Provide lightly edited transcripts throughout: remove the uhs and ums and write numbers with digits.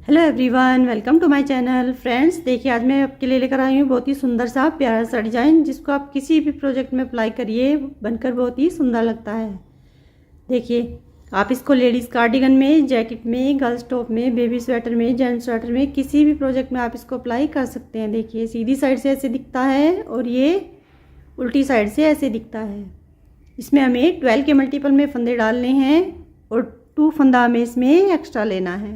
Hello everyone, welcome to my channel. Friends, देखिए आज मैं आपके लिए लेकर आई हूँ बहुत ही सुंदर सा प्यारा सा डिज़ाइन, जिसको आप किसी भी प्रोजेक्ट में अप्लाई करिए, बनकर बहुत ही सुंदर लगता है। देखिए आप इसको लेडीज़ कार्डिगन में, जैकेट में, गर्ल्स टॉप में, बेबी स्वेटर में, जेंट्स स्वेटर में, किसी भी प्रोजेक्ट में आप इसको अप्लाई कर सकते हैं। देखिए सीधी साइड से ऐसे दिखता है और ये उल्टी साइड से ऐसे दिखता है। इसमें हमें 12 के मल्टीपल में फंदे डालने हैं और 2 फंदा हमें इसमें एक्स्ट्रा लेना है।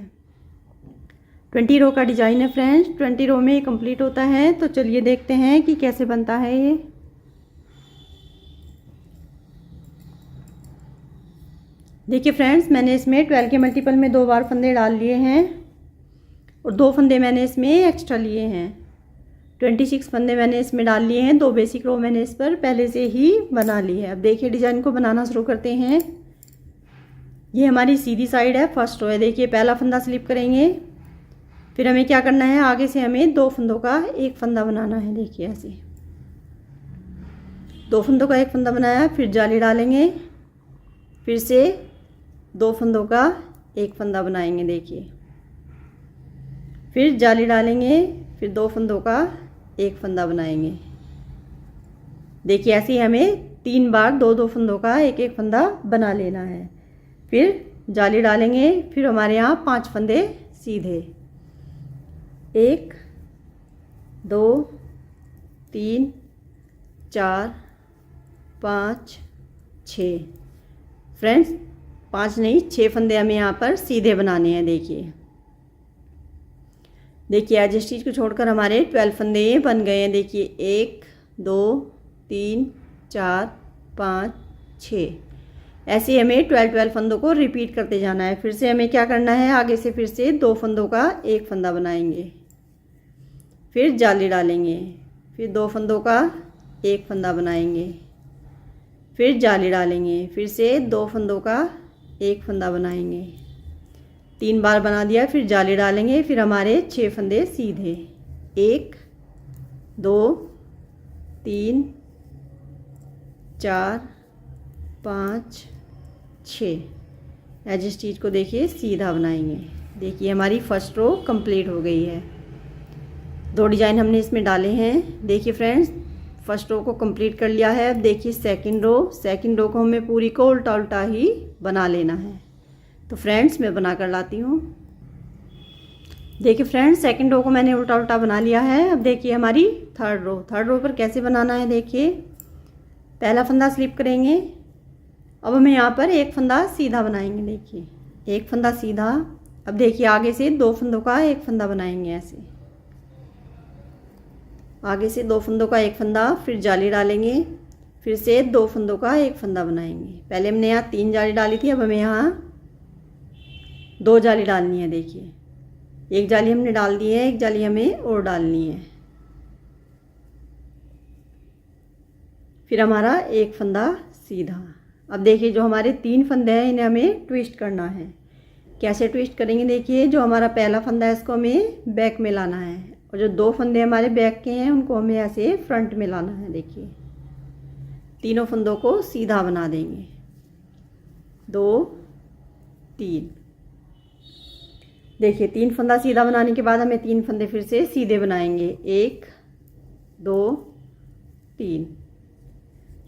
20 रो का डिज़ाइन है फ्रेंड्स, 20 रो में कंप्लीट होता है। तो चलिए देखते हैं कि कैसे बनता है ये। देखिए फ्रेंड्स, मैंने इसमें 12 के मल्टीपल में 2 बार फंदे डाल लिए हैं और 2 फंदे मैंने इसमें एक्स्ट्रा लिए हैं। 26 फंदे मैंने इसमें डाल लिए हैं। 2 बेसिक रो मैंने इस पर पहले से ही बना ली है। अब देखिए डिज़ाइन को बनाना शुरू करते हैं। ये हमारी सीधी साइड है, फर्स्ट रो है। देखिए पहला फंदा स्लिप करेंगे, फिर हमें क्या करना है, आगे से हमें 2 फंदों का एक फंदा बनाना है। देखिए ऐसे 2 फंदों का एक फंदा बनाया, फिर जाली डालेंगे, फिर से 2 फंदों का एक फंदा बनाएंगे। देखिए फिर जाली डालेंगे, फिर 2 फंदों का एक फंदा बनाएंगे। देखिए ऐसे ही हमें 3 बार 2-2 फंदों का एक एक फंदा बना लेना है। फिर जाली डालेंगे, फिर हमारे यहाँ 5 फंदे सीधे, 1 2 3 4 5 6। फ्रेंड्स 5 नहीं 6 फंदे हमें यहाँ पर सीधे बनाने हैं। देखिए एज स्टिच को छोड़कर हमारे 12 फंदे बन गए हैं। देखिए 1 2 3 4 5 6। ऐसे हमें 12 फंदों को रिपीट करते जाना है। फिर से हमें क्या करना है, आगे से फिर से 2 फंदों का एक फंदा बनाएंगे, फिर जाली डालेंगे, फिर 2 फंदों का एक फंदा बनाएंगे, फिर जाली डालेंगे, फिर से 2 फंदों का एक फंदा बनाएंगे। 3 बार बना दिया, फिर जाली डालेंगे, फिर हमारे 6 फंदे सीधे, 1 2 3 4 5 6। एज स्टिच को देखिए सीधा बनाएंगे। देखिए हमारी फर्स्ट रो कंप्लीट हो गई है। 2 डिज़ाइन हमने इसमें डाले हैं। देखिए फ्रेंड्स फर्स्ट रो को कंप्लीट कर लिया है। अब देखिए सेकंड रो को हमें पूरी को उल्टा उल्टा ही बना लेना है। तो फ्रेंड्स मैं बना कर लाती हूँ। देखिए फ्रेंड्स सेकंड रो को मैंने उल्टा उल्टा बना लिया है। अब देखिए हमारी थर्ड रो पर कैसे बनाना है। देखिए पहला फंदा स्लिप करेंगे, अब हमें यहाँ पर एक फंदा सीधा बनाएंगे। देखिए एक फंदा सीधा। अब देखिए आगे से 2 फंदों का एक फंदा बनाएंगे। ऐसे आगे से 2 फंदों का एक फंदा, फिर जाली डालेंगे, फिर से 2 फंदों का एक फंदा बनाएंगे। पहले हमने यहाँ 3 जाली डाली थी, अब हमें यहाँ 2 जाली डालनी है। देखिए एक जाली हमने डाल दी है, एक जाली हमें और डालनी है। फिर हमारा एक फंदा सीधा। अब देखिए जो हमारे 3 फंदे हैं इन्हें हमें ट्विस्ट करना है। कैसे ट्विस्ट करेंगे, देखिए जो हमारा पहला फंदा है इसको हमें बैक में लाना है और जो 2 फंदे हमारे बैक के हैं उनको हमें ऐसे फ्रंट में लाना है। देखिए तीनों फंदों को सीधा बना देंगे, 2 3। देखिए 3 फंदा सीधा बनाने के बाद हमें 3 फंदे फिर से सीधे बनाएंगे, 1 2 3।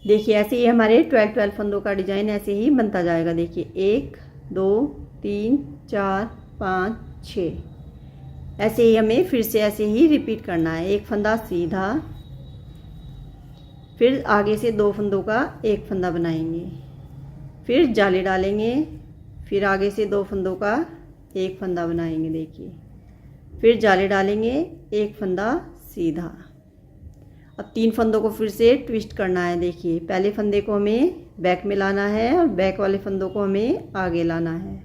देखिए ऐसे ही हमारे 12 फंदों का डिज़ाइन ऐसे ही बनता जाएगा। देखिए 1 2 3 4 5 6। ऐसे ही हमें फिर से ऐसे ही रिपीट करना है। एक फंदा सीधा, फिर आगे से 2 फंदों का एक फंदा बनाएंगे, फिर जाली डालेंगे, फिर आगे से 2 फंदों का एक फंदा बनाएंगे। देखिए फिर जाली डालेंगे, एक फंदा सीधा। अब 3 फंदों को फिर से ट्विस्ट करना है। देखिए पहले फंदे को हमें बैक में लाना है और बैक वाले फंदों को हमें आगे लाना है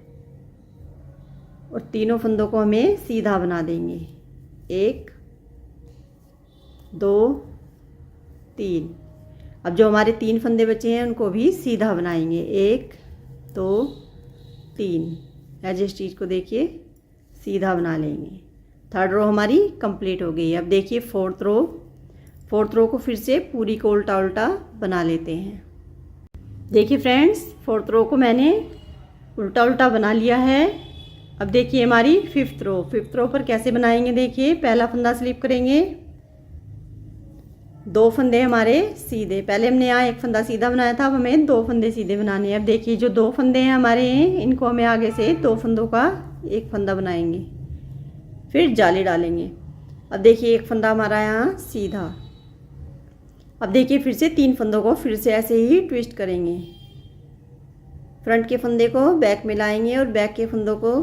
और तीनों फंदों को हमें सीधा बना देंगे, 1 2 3। अब जो हमारे 3 फंदे बचे हैं उनको भी सीधा बनाएंगे, 1 2 3। एज स्टिच को देखिए सीधा बना लेंगे। थर्ड रो हमारी कंप्लीट हो गई। अब देखिए फोर्थ रो को फिर से पूरी को उल्टा उल्टा बना लेते हैं। देखिए फ्रेंड्स फोर्थ रो को मैंने उल्टा उल्टा बना लिया है। अब देखिए हमारी फिफ्थ रो पर कैसे बनाएंगे। देखिए पहला फंदा स्लिप करेंगे, 2 फंदे हमारे सीधे, पहले हमने यहाँ एक फंदा सीधा बनाया था, अब हमें 2 फंदे सीधे बनाने हैं। अब देखिए जो 2 फंदे हैं हमारे इनको हमें आगे से 2 फंदों का एक फंदा बनाएंगे, फिर जाली डालेंगे। अब देखिए एक फंदा हमारा यहाँ सीधा। अब देखिए फिर से 3 फंदों को फिर से ऐसे ही ट्विस्ट करेंगे, फ्रंट के फंदे को बैक में लाएंगे और बैक के फंदों को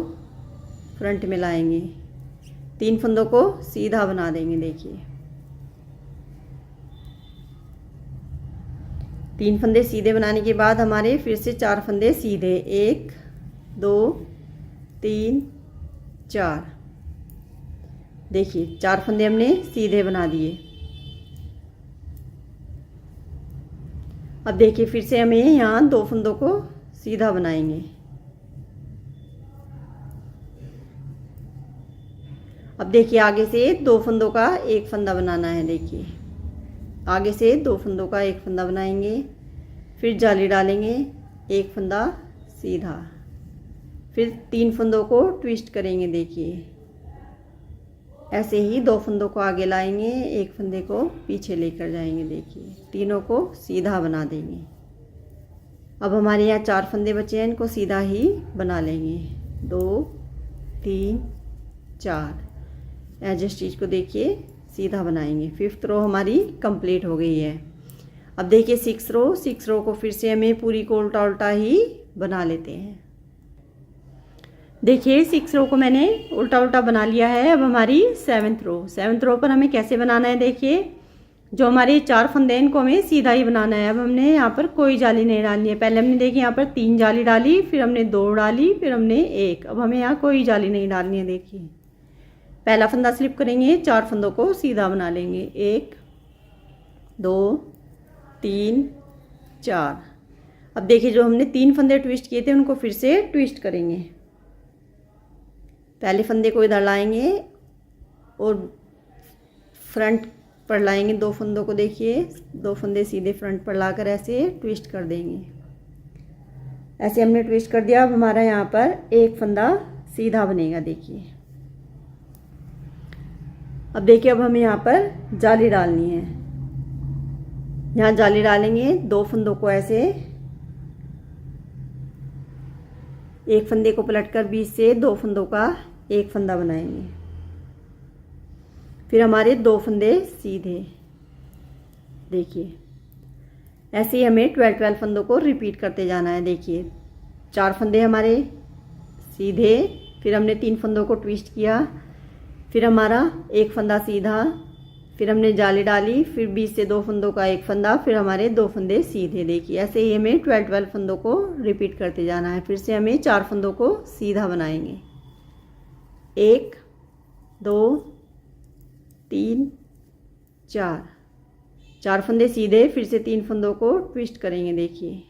फ्रंट में लाएंगे, 3 फंदों को सीधा बना देंगे। देखिए 3 फंदे सीधे बनाने के बाद हमारे फिर से 4 फंदे सीधे, 1 2 3 4। देखिए 4 फंदे हमने सीधे बना दिए। अब देखिए फिर से हमें यहाँ 2 फंदों को सीधा बनाएंगे। अब देखिए आगे से 2 फंदों का एक फंदा बनाना है। देखिए आगे से 2 फंदों का एक फंदा बनाएंगे, फिर जाली डालेंगे, एक फंदा सीधा, फिर 3 फंदों को ट्विस्ट करेंगे। देखिए ऐसे ही 2 फंदों को आगे लाएंगे, एक फंदे को पीछे लेकर जाएंगे। देखिए तीनों को सीधा बना देंगे। अब हमारे यहाँ 4 फंदे बचे हैं, इनको सीधा ही बना लेंगे, 2 3 4। एज स्टिच को देखिए सीधा बनाएंगे। 5th रो हमारी कंप्लीट हो गई है। अब देखिए 6th रो को फिर से हमें पूरी को उल्टा उल्टा ही बना लेते हैं। देखिए 6 रो को मैंने उल्टा उल्टा बना लिया है। अब हमारी 7th रो पर हमें कैसे बनाना है। देखिए जो हमारे 4 फंदे हैं इनको हमें सीधा ही बनाना है। अब हमने यहाँ पर कोई जाली नहीं डालनी है। पहले हमने देखिए यहाँ पर 3 जाली डाली, फिर हमने 2 डाली, फिर हमने 1। अब हमें यहाँ कोई जाली नहीं डालनी है। देखिए पहला फंदा स्लिप करेंगे, 4 फंदों को सीधा बना लेंगे, 1 2 3 4। अब देखिए जो हमने 3 फंदे ट्विस्ट किए थे उनको फिर से ट्विस्ट करेंगे। पहले फंदे को इधर लाएंगे और फ्रंट पर लाएंगे 2 फंदों को। देखिए 2 फंदे सीधे फ्रंट पर लाकर ऐसे ट्विस्ट कर देंगे। ऐसे हमने ट्विस्ट कर दिया। अब हमारा यहाँ पर एक फंदा सीधा बनेगा। देखिए अब देखिए अब हमें यहाँ पर जाली डालनी है। यहाँ जाली डालेंगे, 2 फंदों को ऐसे, एक फंदे को पलटकर बीच से 2 फंदों का एक फंदा बनाएंगे, फिर हमारे 2 फंदे सीधे। देखिए ऐसे ही हमें 12 फंदों को रिपीट करते जाना है। देखिए 4 फंदे हमारे सीधे, फिर हमने 3 फंदों को ट्विस्ट किया, फिर हमारा एक फंदा सीधा, फिर हमने जाली डाली, फिर बीच से 2 फंदों का एक फंदा, फिर हमारे 2 फंदे सीधे। देखिए ऐसे ही हमें 12 फंदों को रिपीट करते जाना है। फिर से हमें 4 फंदों को सीधा बनाएंगे, 1 2 3 4। 4 फंदे सीधे, फिर से 3 फंदों को ट्विस्ट करेंगे। देखिए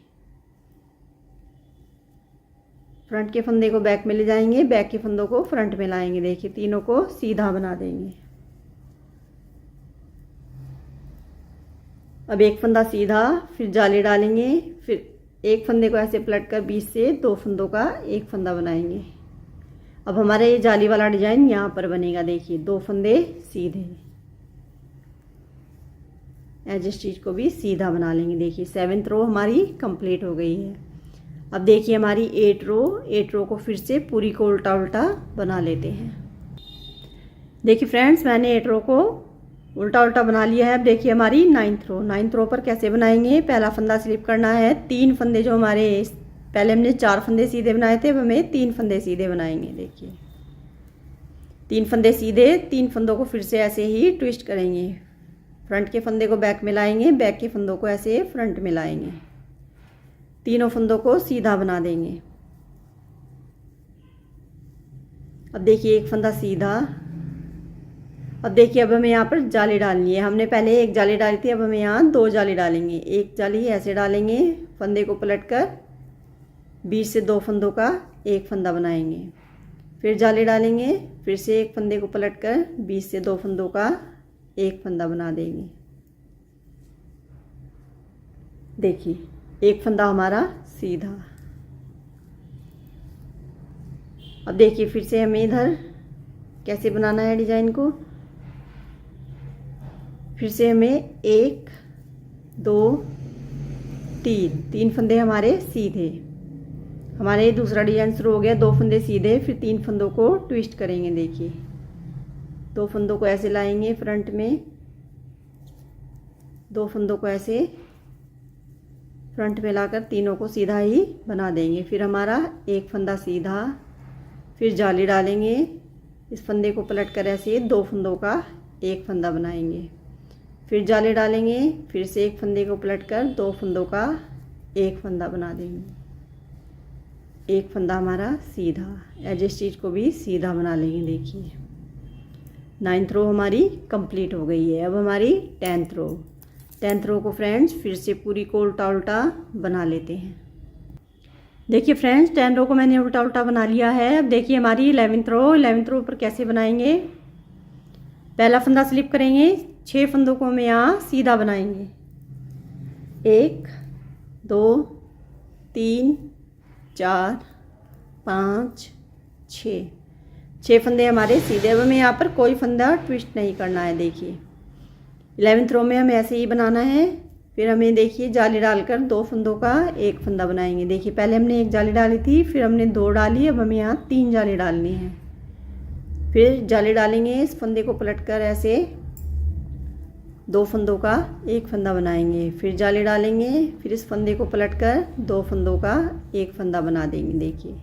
फ्रंट के फंदे को बैक में ले जाएंगे, बैक के फंदों को फ्रंट में लाएंगे। देखिए तीनों को सीधा बना देंगे। अब एक फंदा सीधा, फिर जाली डालेंगे, फिर एक फंदे को ऐसे पलट कर बीच से 2 फंदों का एक फंदा बनाएंगे। अब हमारा ये जाली वाला डिजाइन यहाँ पर बनेगा। देखिए 2 फंदे सीधे, एज स्टिच को भी सीधा बना लेंगे। देखिए 7th रो हमारी कंप्लीट हो गई है। अब देखिए हमारी 8 रो को फिर से पूरी को उल्टा उल्टा बना लेते हैं। देखिए फ्रेंड्स मैंने 8 रो को उल्टा उल्टा बना लिया है। अब देखिए हमारी 9th रो पर कैसे बनाएंगे। पहला फंदा स्लिप करना है, 3 फंदे जो हमारे पहले हमने 4 फंदे सीधे बनाए थे, अब हमें 3 फंदे सीधे बनाएंगे। देखिए 3 फंदे सीधे, 3 फंदों को फिर से ऐसे ही ट्विस्ट करेंगे। फ्रंट के फंदे को बैक में लाएंगे, बैक के फंदों को ऐसे फ्रंट में लाएंगे, तीनों फंदों को सीधा बना देंगे। अब देखिए एक फंदा सीधा। अब देखिए अब हमें यहाँ पर जाली डालनी है। हमने पहले एक जाली डाली थी, अब हमें यहाँ 2 जाली डालेंगे। एक जाली ऐसे डालेंगे, फंदे को पलटकर बीच से 2 फंदों का एक फंदा बनाएंगे, फिर जाली डालेंगे, फिर से एक फंदे को पलटकर बीच से 2 फंदों का एक फंदा बना देंगे। देखिए एक फंदा हमारा सीधा। अब देखिए फिर से हमें इधर कैसे बनाना है डिजाइन को। फिर से हमें 1 2 3 फंदे हमारे सीधे, हमारे दूसरा डिजाइन शुरू हो गया। 2 फंदे सीधे, फिर 3 फंदों को ट्विस्ट करेंगे। देखिए 2 फंदों को ऐसे लाएंगे फ्रंट में, 2 फंदों को ऐसे फ्रंट में लाकर तीनों को सीधा ही बना देंगे। फिर हमारा एक फंदा सीधा, फिर जाली डालेंगे, इस फंदे को पलट कर ऐसे 2 फंदों का एक फंदा बनाएंगे, फिर जाली डालेंगे, फिर से एक फंदे को पलट कर 2 फंदों का एक फंदा बना देंगे। एक फंदा हमारा सीधा, एज स्टिच को भी सीधा बना लेंगे। देखिए 9th रो हमारी कंप्लीट हो गई है। अब हमारी 10th रो को फ्रेंड्स फिर से पूरी को उल्टा उल्टा बना लेते हैं। देखिए फ्रेंड्स 10 रो को मैंने उल्टा उल्टा बना लिया है। अब देखिए हमारी 11th रो पर कैसे बनाएंगे। पहला फंदा स्लिप करेंगे, 6 फंदों को हम यहाँ सीधा बनाएंगे। 1 2 3 4 5 6 फंदे हमारे सीधे। अब हमें यहाँ पर कोई फंदा ट्विस्ट नहीं करना है। देखिए 11th रो में हमें ऐसे ही बनाना है। फिर हमें देखिए जाली डालकर 2 फंदों का एक फंदा बनाएंगे। देखिए पहले हमने एक जाली डाली थी, फिर हमने 2 डाली, अब हमें यहाँ 3 जाली डालनी है। फिर जाली डालेंगे, इस फंदे को पलटकर ऐसे 2 फंदों का एक फंदा बनाएंगे, फिर जाली डालेंगे, फिर इस फंदे को पलटकर 2 फंदों का एक फंदा बना देंगे। देखिए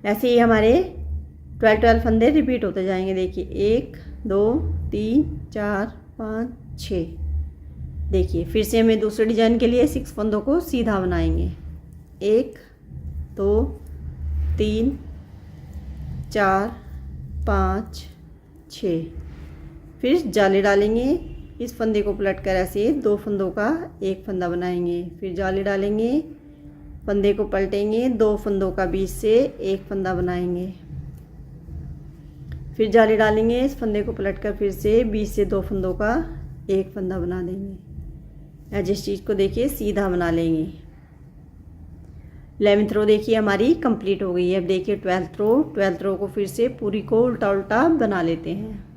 ऐसे ही हमारे 12 फंदे रिपीट होते जाएंगे। देखिए 1 2 3 4 5 6। देखिए फिर से हमें दूसरे डिजाइन के लिए 6 फंदों को सीधा बनाएंगे। 1 2 3 4 5 6। फिर जाली डालेंगे, इस फंदे को पलटकर ऐसे 2 फंदों का एक फंदा बनाएंगे, फिर जाली डालेंगे, फंदे को पलटेंगे, 2 फंदों का बीच से एक फंदा बनाएंगे, फिर जाली डालेंगे, इस फंदे को पलटकर फिर से बीच से 2 फंदों का एक फंदा बना देंगे। एज स्टिच को देखिए सीधा बना लेंगे। 11th रो देखिए हमारी कंप्लीट हो गई है। अब देखिए 12th रो को फिर से पूरी को उल्टा उल्टा बना लेते हैं।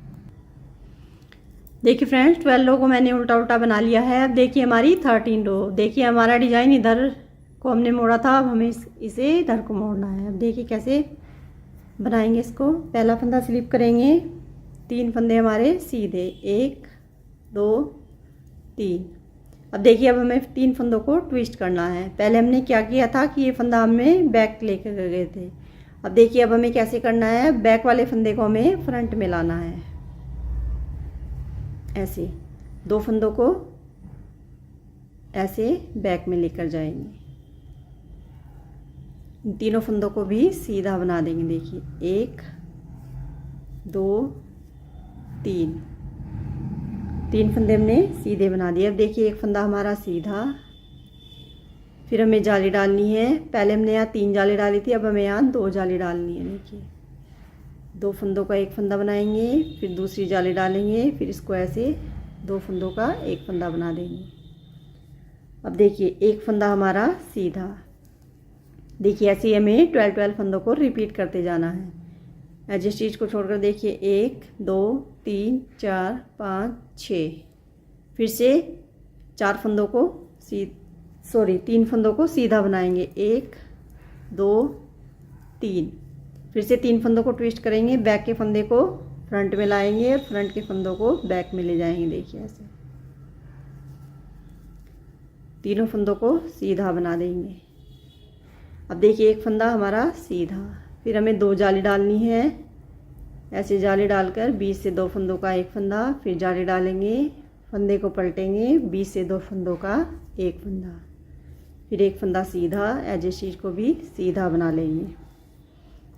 देखिए फ्रेंड्स 12 रो को मैंने उल्टा उल्टा बना लिया है। अब देखिए हमारी 13 रो। देखिए हमारा डिजाइन इधर को हमने मोड़ा था, अब हमें इसे इधर को मोड़ना है। अब देखिए कैसे बनाएंगे इसको। पहला फंदा स्लिप करेंगे, 3 फंदे हमारे सीधे, 1 2 3। अब देखिए अब हमें 3 फंदों को ट्विस्ट करना है। पहले हमने क्या किया था कि ये फंदा हमें बैक लेकर गए थे। अब देखिए अब हमें कैसे करना है, बैक वाले फंदे को हमें फ्रंट में लाना है। ऐसे 2 फंदों को ऐसे बैक में लेकर जाएंगे, इन तीनों फंदों को भी सीधा बना देंगे। देखिए 1 2 3 फंदे हमने सीधे बना दिए। अब देखिए एक फंदा हमारा सीधा, फिर हमें जाली डालनी है। पहले हमने यहाँ 3 जाली डाली थी, अब हमें यहाँ 2 जाली डालनी है। देखिए 2 फंदों का एक फंदा बनाएंगे, फिर दूसरी जाली डालेंगे, फिर इसको ऐसे 2 फंदों का एक फंदा बना देंगे। अब देखिए एक फंदा हमारा सीधा। देखिए ऐसे ही हमें 12 फंदों को रिपीट करते जाना है। एज स्टिच को छोड़कर देखिए 1 2 3 4 5 6। फिर से 3 फंदों को सीधा बनाएंगे, 1 2 3। फिर से 3 फंदों को ट्विस्ट करेंगे, बैक के फंदे को फ्रंट में लाएंगे और फ्रंट के फंदों को बैक में ले जाएंगे। देखिए ऐसे तीनों फंदों को सीधा बना देंगे। अब देखिए एक फंदा हमारा सीधा, फिर हमें 2 जाली डालनी है। ऐसे जाली डालकर बीच से 2 फंदों का एक फंदा, फिर जाली डालेंगे, फंदे को पलटेंगे, बीच से 2 फंदों का एक फंदा, फिर एक फंदा सीधा। एज स्टिच को भी सीधा बना लेंगे।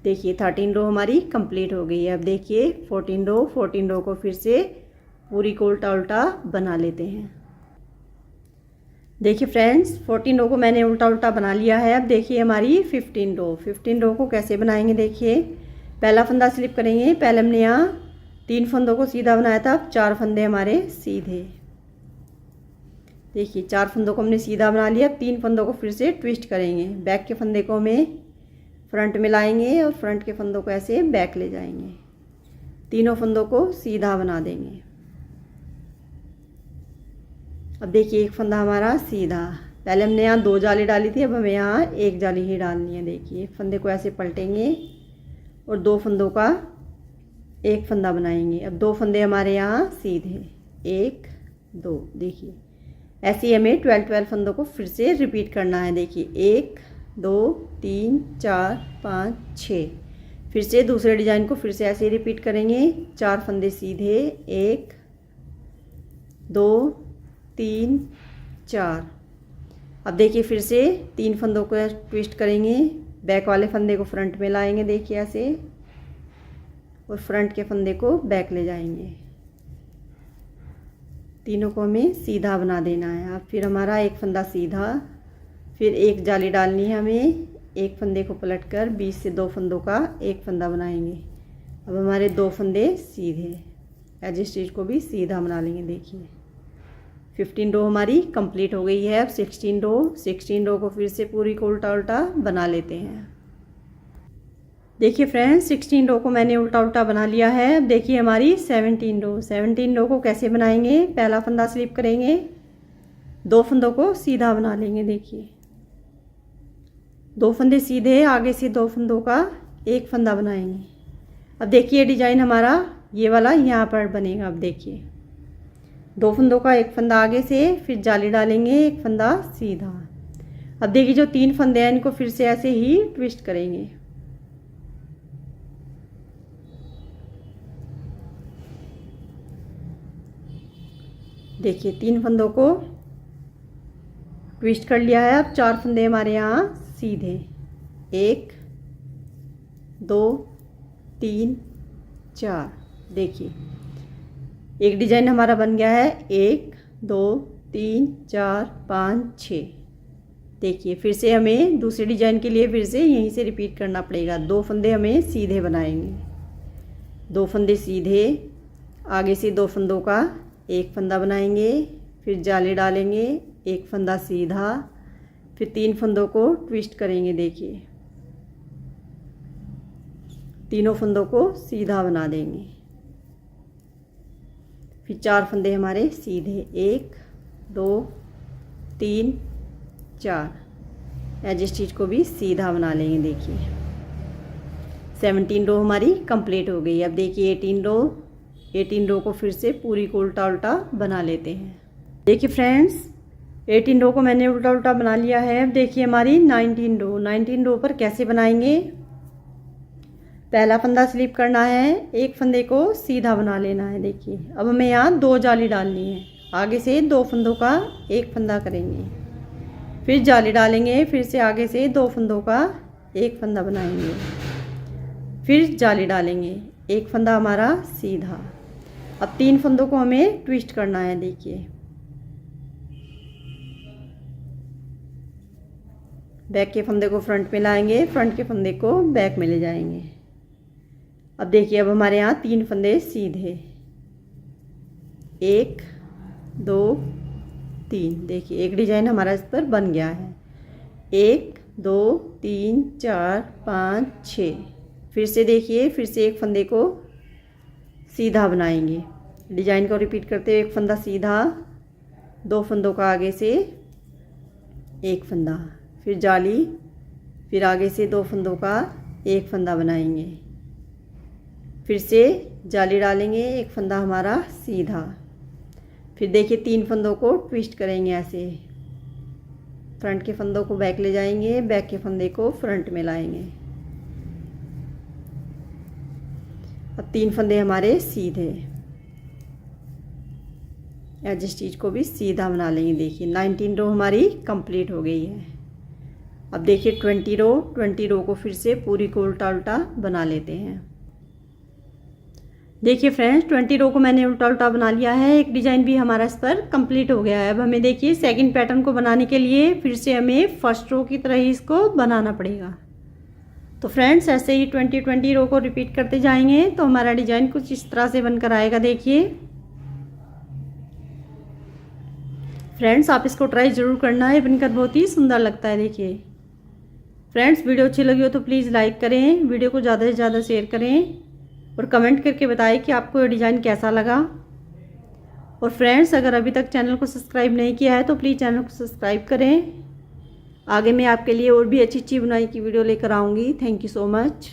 देखिए 13 रो हमारी कंप्लीट हो गई है। अब देखिए 14 रो को फिर से पूरी को उल्टा उल्टा बना लेते हैं। देखिए फ्रेंड्स 14 रो को मैंने उल्टा उल्टा बना लिया है। अब देखिए हमारी 15 रो को कैसे बनाएंगे। देखिए पहला फंदा स्लिप करेंगे, पहले हमने यहाँ 3 फंदों को सीधा बनाया था, अब 4 फंदे हमारे सीधे। देखिए 4 फंदों को हमने सीधा बना लिया। अब 3 फंदों को फिर से ट्विस्ट करेंगे, बैक के फंदे को हमें फ्रंट में लाएंगे और फ्रंट के फंदों को ऐसे बैक ले जाएंगे। तीनों फंदों को सीधा बना देंगे। अब देखिए एक फंदा हमारा सीधा, पहले हमने यहाँ 2 जाली डाली थी, अब हमें यहाँ 1 जाली ही डालनी है। देखिए फंदे को ऐसे पलटेंगे और 2 फंदों का एक फंदा बनाएंगे। अब 2 फंदे हमारे यहाँ सीधे, 1 2। देखिए ऐसे ही हमें 12 फंदों को फिर से रिपीट करना है। देखिए 1 2 3 4 5 6। फिर से दूसरे डिजाइन को फिर से ऐसे ही रिपीट करेंगे। 4 फंदे सीधे, 1 2 3 4। अब देखिए फिर से 3 फंदों को ट्विस्ट करेंगे, बैक वाले फंदे को फ्रंट में लाएंगे। देखिए ऐसे, और फ्रंट के फंदे को बैक ले जाएंगे। तीनों को हमें सीधा बना देना है। अब फिर हमारा एक फंदा सीधा, फिर 1 जाली डालनी है हमें। एक फंदे को पलटकर बीच से 2 फंदों का एक फंदा बनाएंगे। अब हमारे 2 फंदे सीधे, एज स्टिच को भी सीधा बना लेंगे। देखिए 15 रो हमारी कंप्लीट हो गई है। अब 16 रो को फिर से पूरी को उल्टा उल्टा बना लेते हैं। देखिए फ्रेंड्स 16 रो को मैंने उल्टा उल्टा बना लिया है। अब देखिए हमारी 17 रो को कैसे बनाएंगे। पहला फंदा स्लिप करेंगे, 2 फंदों को सीधा बना लेंगे। देखिए 2 फंदे सीधे, आगे से 2 फंदों का एक फंदा बनाएंगे। अब देखिए डिजाइन हमारा ये वाला यहाँ पर बनेगा। अब देखिए 2 फंदों का एक फंदा आगे से, फिर जाली डालेंगे, एक फंदा सीधा। अब देखिए जो 3 फंदे हैं इनको फिर से ऐसे ही ट्विस्ट करेंगे। देखिए 3 फंदों को ट्विस्ट कर लिया है। अब 4 फंदे हमारे यहाँ सीधे, 1 2 3 4। देखिए एक डिजाइन हमारा बन गया है, 1 2 3 4 5 6। देखिए फिर से हमें दूसरे डिजाइन के लिए फिर से यहीं से रिपीट करना पड़ेगा। 2 फंदे हमें सीधे बनाएंगे, 2 फंदे सीधे, आगे से 2 फंदों का एक फंदा बनाएंगे, फिर जाली डालेंगे, एक फंदा सीधा, फिर 3 फंदों को ट्विस्ट करेंगे। देखिए तीनों फंदों को सीधा बना देंगे। फिर 4 फंदे हमारे सीधे, 1 2 3 4। एज स्टिच को भी सीधा बना लेंगे। देखिए 17 रो हमारी कंप्लीट हो गई। अब देखिए 18 रो को फिर से पूरी को उल्टा उल्टा बना लेते हैं। देखिए फ्रेंड्स 18 रो को मैंने उल्टा उल्टा बना लिया है। अब देखिए हमारी 19 रो पर कैसे बनाएंगे। पहला फंदा स्लिप करना है, एक फंदे को सीधा बना लेना है। देखिए अब हमें यहाँ 2 जाली डालनी है, आगे से 2 फंदों का एक फंदा करेंगे, फिर जाली डालेंगे, फिर से आगे से 2 फंदों का एक फंदा बनाएंगे, फिर जाली डालेंगे, एक फंदा हमारा सीधा। अब 3 फंदों को हमें ट्विस्ट करना है। देखिए बैक के फंदे को फ्रंट में लाएंगे, फ्रंट के फंदे को बैक में ले जाएंगे। अब देखिए अब हमारे यहाँ 3 फंदे सीधे, 1 2 3। देखिए एक डिजाइन हमारा इस पर बन गया है, 1 2 3 4 5 6। फिर से देखिए फिर से एक फंदे को सीधा बनाएंगे। डिजाइन को रिपीट करते हुए एक फंदा सीधा, 2 फंदों का आगे से एक फंदा, फिर जाली, फिर आगे से 2 फंदों का एक फंदा बनाएंगे, फिर से जाली डालेंगे, एक फंदा हमारा सीधा। फिर देखिए 3 फंदों को ट्विस्ट करेंगे ऐसे, फ्रंट के फंदों को बैक ले जाएंगे, बैक के फंदे को फ्रंट में लाएंगे। अब 3 फंदे हमारे सीधे, एज स्टिच को भी सीधा बना लेंगे। देखिए 19 रो हमारी कंप्लीट हो गई है। अब देखिए 20 रो को फिर से पूरी को उल्टा उल्टा बना लेते हैं। देखिए फ्रेंड्स 20 रो को मैंने उल्टा उल्टा बना लिया है। एक डिजाइन भी हमारा इस पर कंप्लीट हो गया है। अब हमें देखिए सेकंड पैटर्न को बनाने के लिए फिर से हमें फर्स्ट रो की तरह ही इसको बनाना पड़ेगा। तो फ्रेंड्स ऐसे ही 20 रो को रिपीट करते जाएंगे तो हमारा डिजाइन कुछ इस तरह से बनकर आएगा। देखिए फ्रेंड्स आप इसको ट्राई ज़रूर करना है, बनकर बहुत ही सुंदर लगता है। देखिए फ्रेंड्स वीडियो अच्छी लगी हो तो प्लीज़ लाइक करें, वीडियो को ज़्यादा से ज़्यादा शेयर करें और कमेंट करके बताएं कि आपको ये डिज़ाइन कैसा लगा। और फ्रेंड्स अगर अभी तक चैनल को सब्सक्राइब नहीं किया है तो प्लीज़ चैनल को सब्सक्राइब करें। आगे मैं आपके लिए और भी अच्छी अच्छी बुनाई की वीडियो लेकर आऊँगी। Thank you so much.